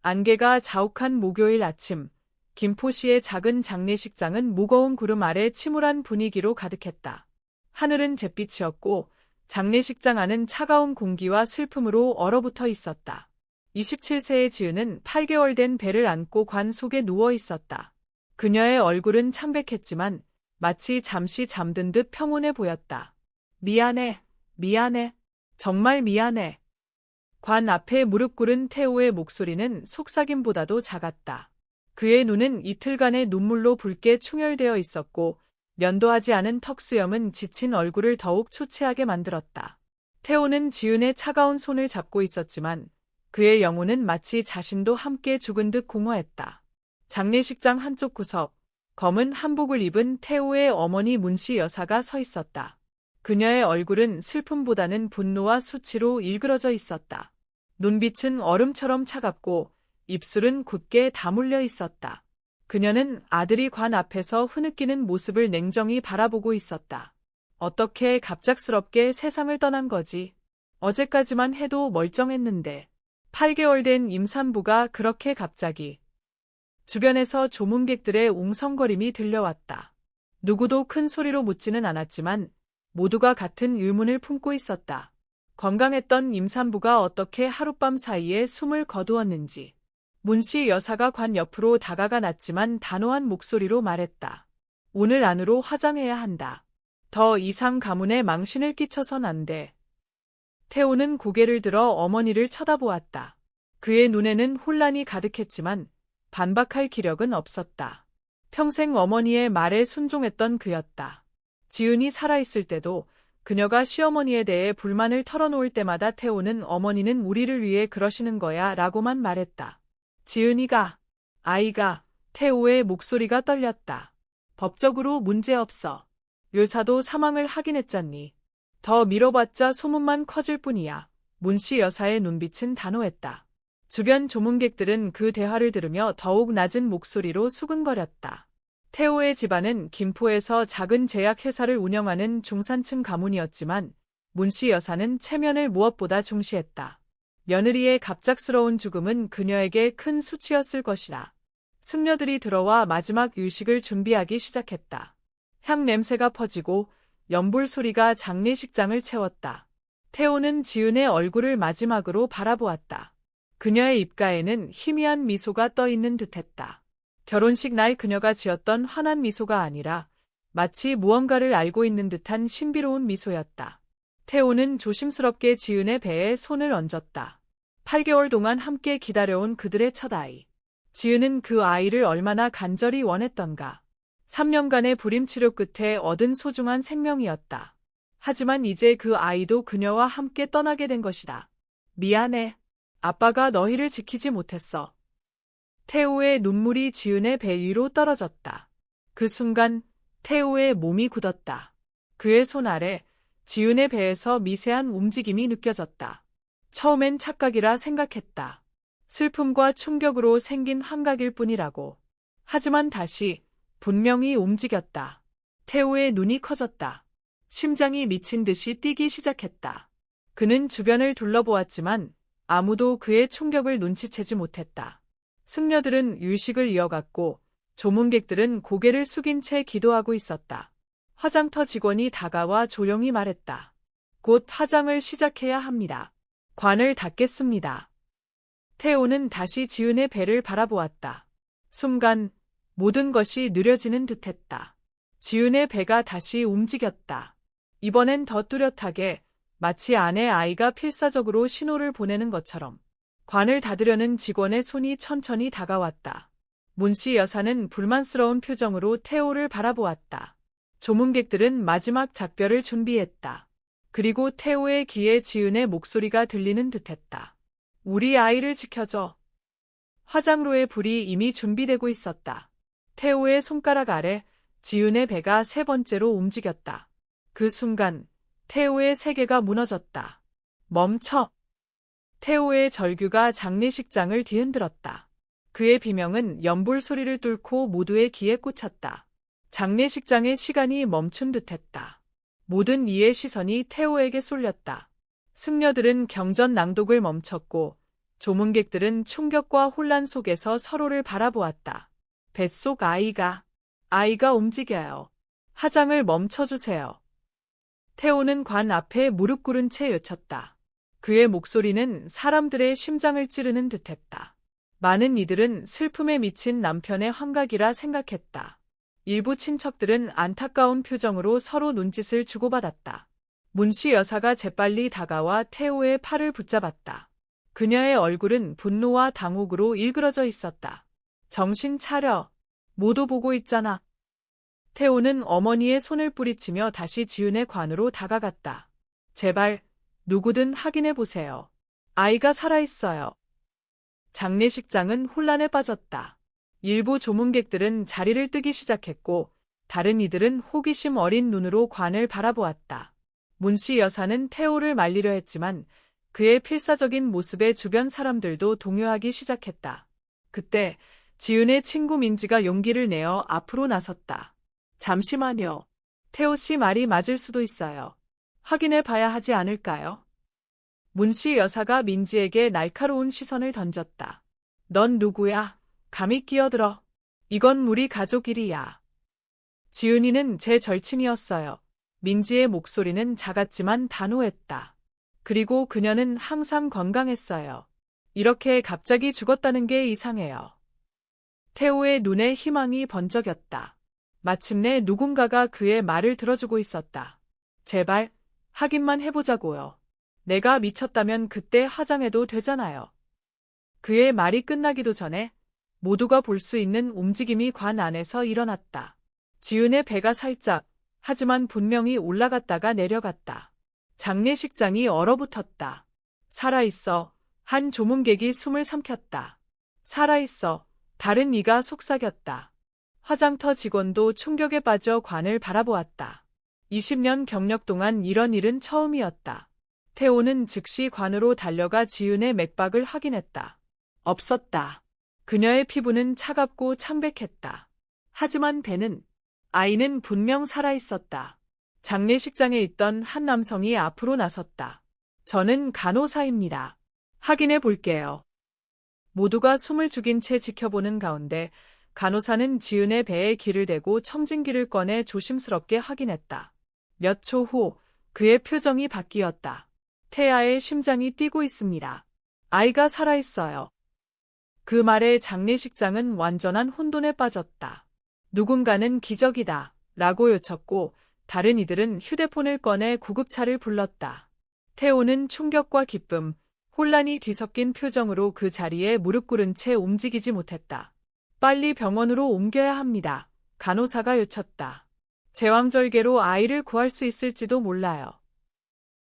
안개가 자욱한 목요일 아침, 김포시의 작은 장례식장은 무거운 구름 아래 침울한 분위기로 가득했다. 하늘은 잿빛이었고 장례식장 안은 차가운 공기와 슬픔으로 얼어붙어 있었다. 27세의 지은은 8개월 된 배를 안고 관 속에 누워 있었다. 그녀의 얼굴은 창백했지만 마치 잠시 잠든 듯 평온해 보였다. 미안해, 미안해, 정말 미안해. 관 앞에 무릎 꿇은 태호의 목소리는 속삭임보다도 작았다. 그의 눈은 이틀간의 눈물로 붉게 충혈되어 있었고 면도하지 않은 턱수염은 지친 얼굴을 더욱 초췌하게 만들었다. 태호는 지은의 차가운 손을 잡고 있었지만 그의 영혼은 마치 자신도 함께 죽은 듯 공허했다. 장례식장 한쪽 구석, 검은 한복을 입은 태호의 어머니 문씨 여사가 서 있었다. 그녀의 얼굴은 슬픔보다는 분노와 수치로 일그러져 있었다. 눈빛은 얼음처럼 차갑고 입술은 굳게 다물려 있었다. 그녀는 아들이 관 앞에서 흐느끼는 모습을 냉정히 바라보고 있었다. 어떻게 갑작스럽게 세상을 떠난 거지? 어제까지만 해도 멀쩡했는데. 8개월 된 임산부가 그렇게 갑자기. 주변에서 조문객들의 웅성거림이 들려왔다. 누구도 큰 소리로 묻지는 않았지만 모두가 같은 의문을 품고 있었다. 건강했던 임산부가 어떻게 하룻밤 사이에 숨을 거두었는지. 문씨 여사가 관 옆으로 다가가 낮지만 단호한 목소리로 말했다. 오늘 안으로 화장해야 한다. 더 이상 가문에 망신을 끼쳐선 안 돼. 태호는 고개를 들어 어머니를 쳐다보았다. 그의 눈에는 혼란이 가득했지만 반박할 기력은 없었다. 평생 어머니의 말에 순종했던 그였다. 지은이 살아있을 때도 그녀가 시어머니에 대해 불만을 털어놓을 때마다 태호는 어머니는 우리를 위해 그러시는 거야 라고만 말했다. 지은이가, 아이가, 태호의 목소리가 떨렸다. 법적으로 문제없어. 율사도 사망을 확인했잖니. 더 미뤄봤자 소문만 커질 뿐이야. 문씨 여사의 눈빛은 단호했다. 주변 조문객들은 그 대화를 들으며 더욱 낮은 목소리로 수근거렸다. 태호의 집안은 김포에서 작은 제약회사를 운영하는 중산층 가문이었지만 문씨 여사는 체면을 무엇보다 중시했다. 며느리의 갑작스러운 죽음은 그녀에게 큰 수치였을 것이라. 승려들이 들어와 마지막 유식을 준비하기 시작했다. 향 냄새가 퍼지고 연불 소리가 장례식장을 채웠다. 태호는 지은의 얼굴을 마지막으로 바라보았다. 그녀의 입가에는 희미한 미소가 떠 있는 듯했다. 결혼식 날 그녀가 지었던 환한 미소가 아니라 마치 무언가를 알고 있는 듯한 신비로운 미소였다. 태호는 조심스럽게 지은의 배에 손을 얹었다. 8개월 동안 함께 기다려온 그들의 첫 아이. 지은은 그 아이를 얼마나 간절히 원했던가. 3년간의 불임치료 끝에 얻은 소중한 생명이었다. 하지만 이제 그 아이도 그녀와 함께 떠나게 된 것이다. 미안해. 아빠가 너희를 지키지 못했어. 태호의 눈물이 지은의 배 위로 떨어졌다. 그 순간 태호의 몸이 굳었다. 그의 손 아래 지은의 배에서 미세한 움직임이 느껴졌다. 처음엔 착각이라 생각했다. 슬픔과 충격으로 생긴 환각일 뿐이라고. 하지만 다시 분명히 움직였다. 태호의 눈이 커졌다. 심장이 미친 듯이 뛰기 시작했다. 그는 주변을 둘러보았지만 아무도 그의 충격을 눈치채지 못했다. 승려들은 유식을 이어갔고 조문객들은 고개를 숙인 채 기도하고 있었다. 화장터 직원이 다가와 조용히 말했다. 곧 화장을 시작해야 합니다. 관을 닫겠습니다. 태호는 다시 지은의 배를 바라보았다. 순간 모든 것이 느려지는 듯했다. 지은의 배가 다시 움직였다. 이번엔 더 뚜렷하게 마치 아내 아이가 필사적으로 신호를 보내는 것처럼. 관을 닫으려는 직원의 손이 천천히 다가왔다. 문씨 여사는 불만스러운 표정으로 태호를 바라보았다. 조문객들은 마지막 작별을 준비했다. 그리고 태호의 귀에 지은의 목소리가 들리는 듯했다. 우리 아이를 지켜줘. 화장로의 불이 이미 준비되고 있었다. 태호의 손가락 아래 지은의 배가 세 번째로 움직였다. 그 순간 태호의 세계가 무너졌다. 멈춰. 태호의 절규가 장례식장을 뒤흔들었다. 그의 비명은 연불 소리를 뚫고 모두의 귀에 꽂혔다. 장례식장의 시간이 멈춘 듯했다. 모든 이의 시선이 태호에게 쏠렸다. 승려들은 경전 낭독을 멈췄고 조문객들은 충격과 혼란 속에서 서로를 바라보았다. 뱃속 아이가 움직여요. 화장을 멈춰주세요. 태호는 관 앞에 무릎 꿇은 채 외쳤다. 그의 목소리는 사람들의 심장을 찌르는 듯했다. 많은 이들은 슬픔에 미친 남편의 환각이라 생각했다. 일부 친척들은 안타까운 표정으로 서로 눈짓을 주고받았다. 문씨 여사가 재빨리 다가와 태호의 팔을 붙잡았다. 그녀의 얼굴은 분노와 당혹으로 일그러져 있었다. 정신 차려. 모두 보고 있잖아. 태호는 어머니의 손을 뿌리치며 다시 지은의 관으로 다가갔다. 제발, 누구든 확인해 보세요. 아이가 살아있어요. 장례식장은 혼란에 빠졌다. 일부 조문객들은 자리를 뜨기 시작했고, 다른 이들은 호기심 어린 눈으로 관을 바라보았다. 문씨 여사는 태호를 말리려 했지만, 그의 필사적인 모습에 주변 사람들도 동요하기 시작했다. 그때 지은의 친구 민지가 용기를 내어 앞으로 나섰다. 잠시만요. 태호 씨 말이 맞을 수도 있어요. 확인해 봐야 하지 않을까요? 문씨 여사가 민지에게 날카로운 시선을 던졌다. 넌 누구야? 감히 끼어들어. 이건 우리 가족 일이야. 지은이는 제 절친이었어요. 민지의 목소리는 작았지만 단호했다. 그리고 그녀는 항상 건강했어요. 이렇게 갑자기 죽었다는 게 이상해요. 태호의 눈에 희망이 번쩍였다. 마침내 누군가가 그의 말을 들어주고 있었다. 제발, 확인만 해보자고요. 내가 미쳤다면 그때 화장해도 되잖아요. 그의 말이 끝나기도 전에 모두가 볼 수 있는 움직임이 관 안에서 일어났다. 지은의 배가 살짝, 하지만 분명히 올라갔다가 내려갔다. 장례식장이 얼어붙었다. 살아있어. 한 조문객이 숨을 삼켰다. 살아있어. 다른 이가 속삭였다. 화장터 직원도 충격에 빠져 관을 바라보았다. 20년 경력 동안 이런 일은 처음이었다. 태호는 즉시 관으로 달려가 지은의 맥박을 확인했다. 없었다. 그녀의 피부는 차갑고 창백했다. 하지만 아이는 분명 살아있었다. 장례식장에 있던 한 남성이 앞으로 나섰다. 저는 간호사입니다. 확인해 볼게요. 모두가 숨을 죽인 채 지켜보는 가운데 간호사는 지은의 배에 기를 대고 첨진기를 꺼내 조심스럽게 확인했다. 몇 초 후 그의 표정이 바뀌었다. 태아의 심장이 뛰고 있습니다. 아이가 살아있어요. 그 말에 장례식장은 완전한 혼돈에 빠졌다. 누군가는 기적이다 라고 외쳤고 다른 이들은 휴대폰을 꺼내 구급차를 불렀다. 태호는 충격과 기쁨, 혼란이 뒤섞인 표정으로 그 자리에 무릎 꿇은 채 움직이지 못했다. 빨리 병원으로 옮겨야 합니다. 간호사가 외쳤다. 제왕절개로 아이를 구할 수 있을지도 몰라요.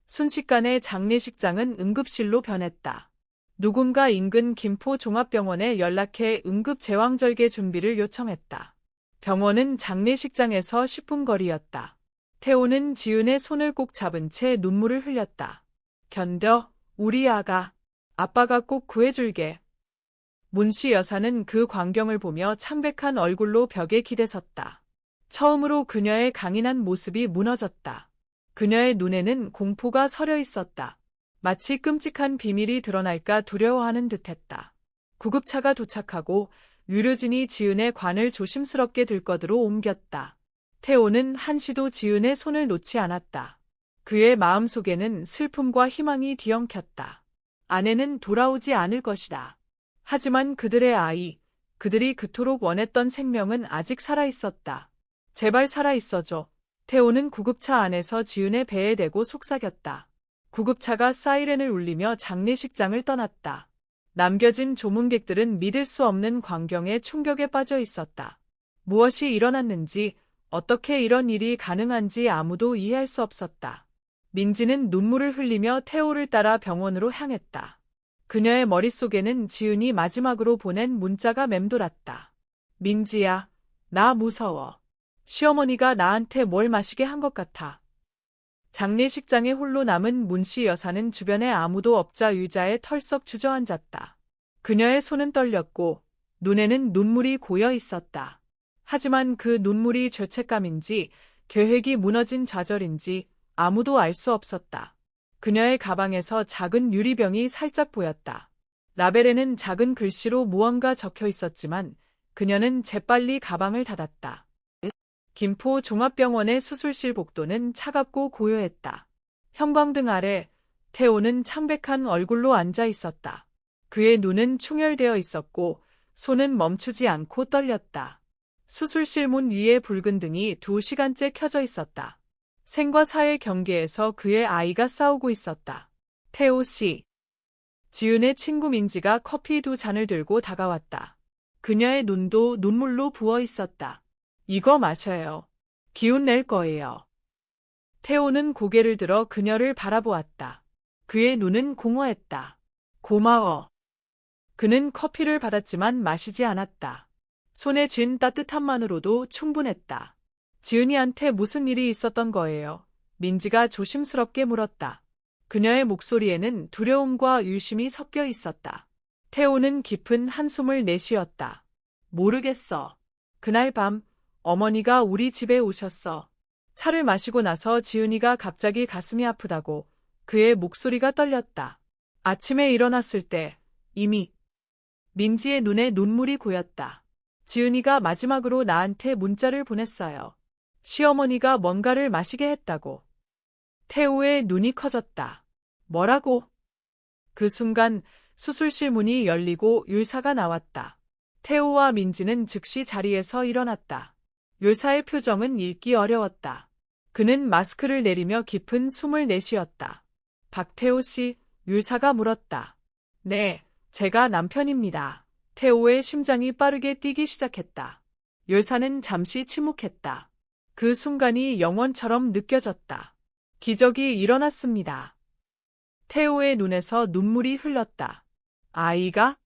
순식간에 장례식장은 응급실로 변했다. 누군가 인근 김포 종합병원에 연락해 응급 제왕절개 준비를 요청했다. 병원은 장례식장에서 10분 거리였다. 태호는 지은의 손을 꼭 잡은 채 눈물을 흘렸다. 견뎌, 우리 아빠가 꼭 구해줄게. 문씨 여사는 그 광경을 보며 창백한 얼굴로 벽에 기대섰다. 처음으로 그녀의 강인한 모습이 무너졌다. 그녀의 눈에는 공포가 서려 있었다. 마치 끔찍한 비밀이 드러날까 두려워하는 듯했다. 구급차가 도착하고 의료진이 지은의 관을 조심스럽게 들거들어 옮겼다. 태호는 한시도 지은의 손을 놓지 않았다. 그의 마음속에는 슬픔과 희망이 뒤엉켰다. 아내는 돌아오지 않을 것이다. 하지만 그들의 아이, 그들이 그토록 원했던 생명은 아직 살아있었다. 제발 살아있어줘. 태호는 구급차 안에서 지은의 배에 대고 속삭였다. 구급차가 사이렌을 울리며 장례식장을 떠났다. 남겨진 조문객들은 믿을 수 없는 광경에 충격에 빠져 있었다. 무엇이 일어났는지, 어떻게 이런 일이 가능한지 아무도 이해할 수 없었다. 민지는 눈물을 흘리며 태호를 따라 병원으로 향했다. 그녀의 머릿속에는 지은이 마지막으로 보낸 문자가 맴돌았다. 민지야, 나 무서워. 시어머니가 나한테 뭘 마시게 한 것 같아. 장례식장에 홀로 남은 문씨 여사는 주변에 아무도 없자 의자에 털썩 주저앉았다. 그녀의 손은 떨렸고 눈에는 눈물이 고여 있었다. 하지만 그 눈물이 죄책감인지 계획이 무너진 좌절인지 아무도 알 수 없었다. 그녀의 가방에서 작은 유리병이 살짝 보였다. 라벨에는 작은 글씨로 무언가 적혀 있었지만 그녀는 재빨리 가방을 닫았다. 김포 종합병원의 수술실 복도는 차갑고 고요했다. 형광등 아래 태호는 창백한 얼굴로 앉아 있었다. 그의 눈은 충혈되어 있었고 손은 멈추지 않고 떨렸다. 수술실 문 위에 붉은 등이 2시간째 켜져 있었다. 생과 사의 경계에서 그의 아이가 싸우고 있었다. 태호 씨. 지은의 친구 민지가 커피 2잔을 들고 다가왔다. 그녀의 눈도 눈물로 부어 있었다. 이거 마셔요. 기운 낼 거예요. 태호는 고개를 들어 그녀를 바라보았다. 그의 눈은 공허했다. 고마워. 그는 커피를 받았지만 마시지 않았다. 손에 쥔 따뜻함만으로도 충분했다. 지은이한테 무슨 일이 있었던 거예요? 민지가 조심스럽게 물었다. 그녀의 목소리에는 두려움과 유심이 섞여 있었다. 태호는 깊은 한숨을 내쉬었다. 모르겠어. 그날 밤 어머니가 우리 집에 오셨어. 차를 마시고 나서 지은이가 갑자기 가슴이 아프다고 그의 목소리가 떨렸다. 아침에 일어났을 때 이미 민지의 눈에 눈물이 고였다. 지은이가 마지막으로 나한테 문자를 보냈어요. 시어머니가 뭔가를 마시게 했다고. 태호의 눈이 커졌다. 뭐라고? 그 순간 수술실 문이 열리고 율사가 나왔다. 태호와 민지는 즉시 자리에서 일어났다. 율사의 표정은 읽기 어려웠다. 그는 마스크를 내리며 깊은 숨을 내쉬었다. 박태호 씨, 율사가 물었다. 네, 제가 남편입니다. 태호의 심장이 빠르게 뛰기 시작했다. 율사는 잠시 침묵했다. 그 순간이 영원처럼 느껴졌다. 기적이 일어났습니다. 태호의 눈에서 눈물이 흘렀다. 아이가?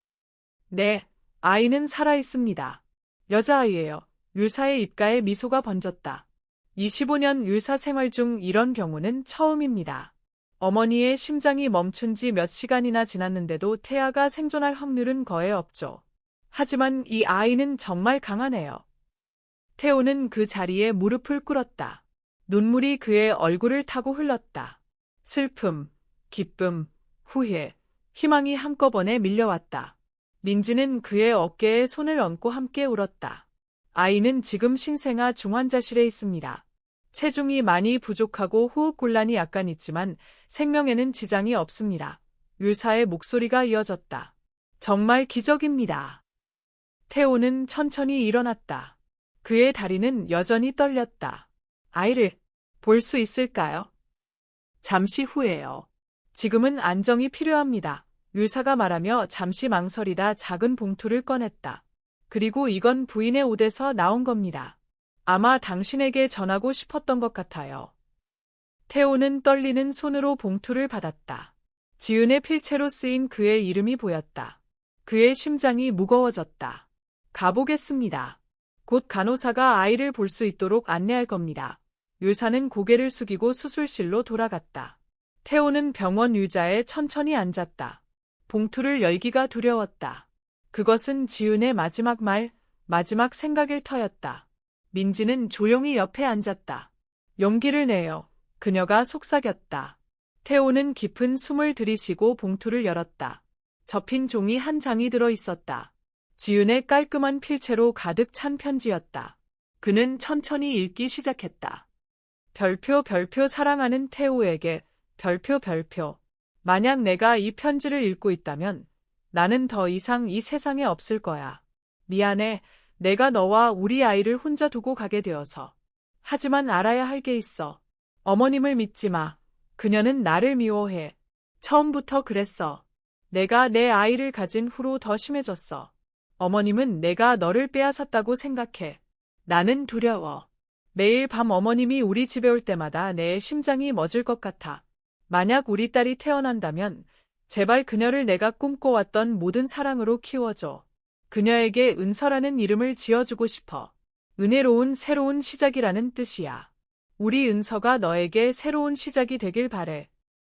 네, 아이는 살아있습니다. 여자아이예요. 율사의 입가에 미소가 번졌다. 25년 율사 생활 중 이런 경우는 처음입니다. 어머니의 심장이 멈춘 지 몇 시간이나 지났는데도 태아가 생존할 확률은 거의 없죠. 하지만 이 아이는 정말 강하네요. 태호는 그 자리에 무릎을 꿇었다. 눈물이 그의 얼굴을 타고 흘렀다. 슬픔, 기쁨, 후회, 희망이 한꺼번에 밀려왔다. 민지는 그의 어깨에 손을 얹고 함께 울었다. 아이는 지금 신생아 중환자실에 있습니다. 체중이 많이 부족하고 호흡곤란이 약간 있지만 생명에는 지장이 없습니다. 율사의 목소리가 이어졌다. 정말 기적입니다. 태호는 천천히 일어났다. 그의 다리는 여전히 떨렸다. 아이를 볼 수 있을까요? 잠시 후에요. 지금은 안정이 필요합니다. 율사가 말하며 잠시 망설이다 작은 봉투를 꺼냈다. 그리고 이건 부인의 옷에서 나온 겁니다. 아마 당신에게 전하고 싶었던 것 같아요. 태호는 떨리는 손으로 봉투를 받았다. 지은의 필체로 쓰인 그의 이름이 보였다. 그의 심장이 무거워졌다. 가보겠습니다. 곧 간호사가 아이를 볼 수 있도록 안내할 겁니다. 율사는 고개를 숙이고 수술실로 돌아갔다. 태호는 병원 의자에 천천히 앉았다. 봉투를 열기가 두려웠다. 그것은 지은의 마지막 말, 마지막 생각일 터였다. 민지는 조용히 옆에 앉았다. 용기를 내요. 그녀가 속삭였다. 태호는 깊은 숨을 들이쉬고 봉투를 열었다. 접힌 종이 한 장이 들어 있었다. 지은의 깔끔한 필체로 가득 찬 편지였다. 그는 천천히 읽기 시작했다. 별표 별표 사랑하는 태호에게 별표 별표. 만약 내가 이 편지를 읽고 있다면 나는 더 이상 이 세상에 없을 거야. 미안해. 내가 너와 우리 아이를 혼자 두고 가게 되어서. 하지만 알아야 할 게 있어. 어머님을 믿지 마. 그녀는 나를 미워해. 처음부터 그랬어. 내가 내 아이를 가진 후로 더 심해졌어. 어머님은 내가 너를 빼앗았다고 생각해. 나는 두려워. 매일 밤 어머님이 우리 집에 올 때마다 내 심장이 멎을 것 같아. 만약 우리 딸이 태어난다면 제발 그녀를 내가 꿈꿔왔던 모든 사랑으로 키워줘. 그녀에게 은서라는 이름을 지어주고 싶어. 은혜로운 새로운 시작이라는 뜻이야. 우리 은서가 너에게 새로운 시작이 되길 바래.